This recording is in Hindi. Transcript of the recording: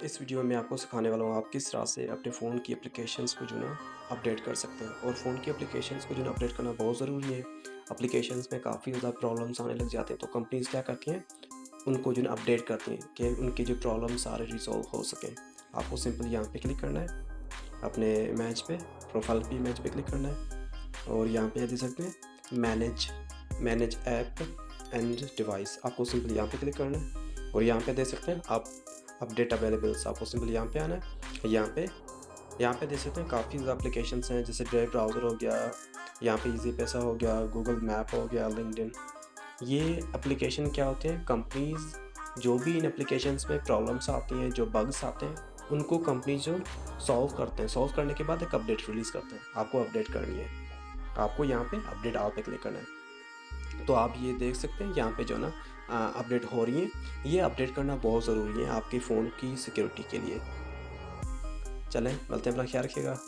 इस वीडियो में आपको सिखाने वाला हूँ आप किस तरह से अपने फ़ोन की एप्लीकेशंस को जो ना अपडेट कर सकते हैं। और फ़ोन की एप्लीकेशंस को जो ना अपडेट करना बहुत ज़रूरी है। एप्लीकेशंस में काफ़ी ज़्यादा प्रॉब्लम्स आने लग जाते हैं, तो कंपनीज़ क्या करती हैं, उनको जो ना अपडेट करती हैं कि उनकी जो प्रॉब्लम सारे रिज़ॉल्व हो सकें। आपको सिंपल यहाँ पे क्लिक करना है, अपने इमेज पे, प्रोफाइल की इमेज पे क्लिक करना है और यहाँ पे देख सकते हैं manage manage app and device. आपको सिंपल यहाँ पे क्लिक करना है और यहाँ पे देख सकते हैं आप अपडेट अवेलेबल्स। आपको सिंपल यहाँ पे आना है। यहाँ पे देख सकते हैं काफ़ी ज़्यादा एप्लीकेशंस हैं, जैसे ड्राइव ब्राउज़र हो गया, यहाँ पे इजी पैसा हो गया, गूगल मैप हो गया, लिंक्डइन। ये एप्लीकेशन क्या होते हैं, कंपनीज़ जो भी इन एप्लीकेशंस में प्रॉब्लम्स आती हैं, जो बग्स आते हैं, उनको कंपनी जो सॉल्व करते हैं। सॉल्व करने के बाद एक अपडेट रिलीज़ करते हैं। आपको अपडेट करनी है, आपको यहाँ पे अपडेट ऑल पे क्लिक करना है। तो आप ये देख सकते हैं यहाँ पे जो ना अपडेट हो रही है। ये अपडेट करना बहुत ज़रूरी है आपके फ़ोन की सिक्योरिटी के लिए। चलें, मिलते हैं, अपना ख्याल रखिएगा।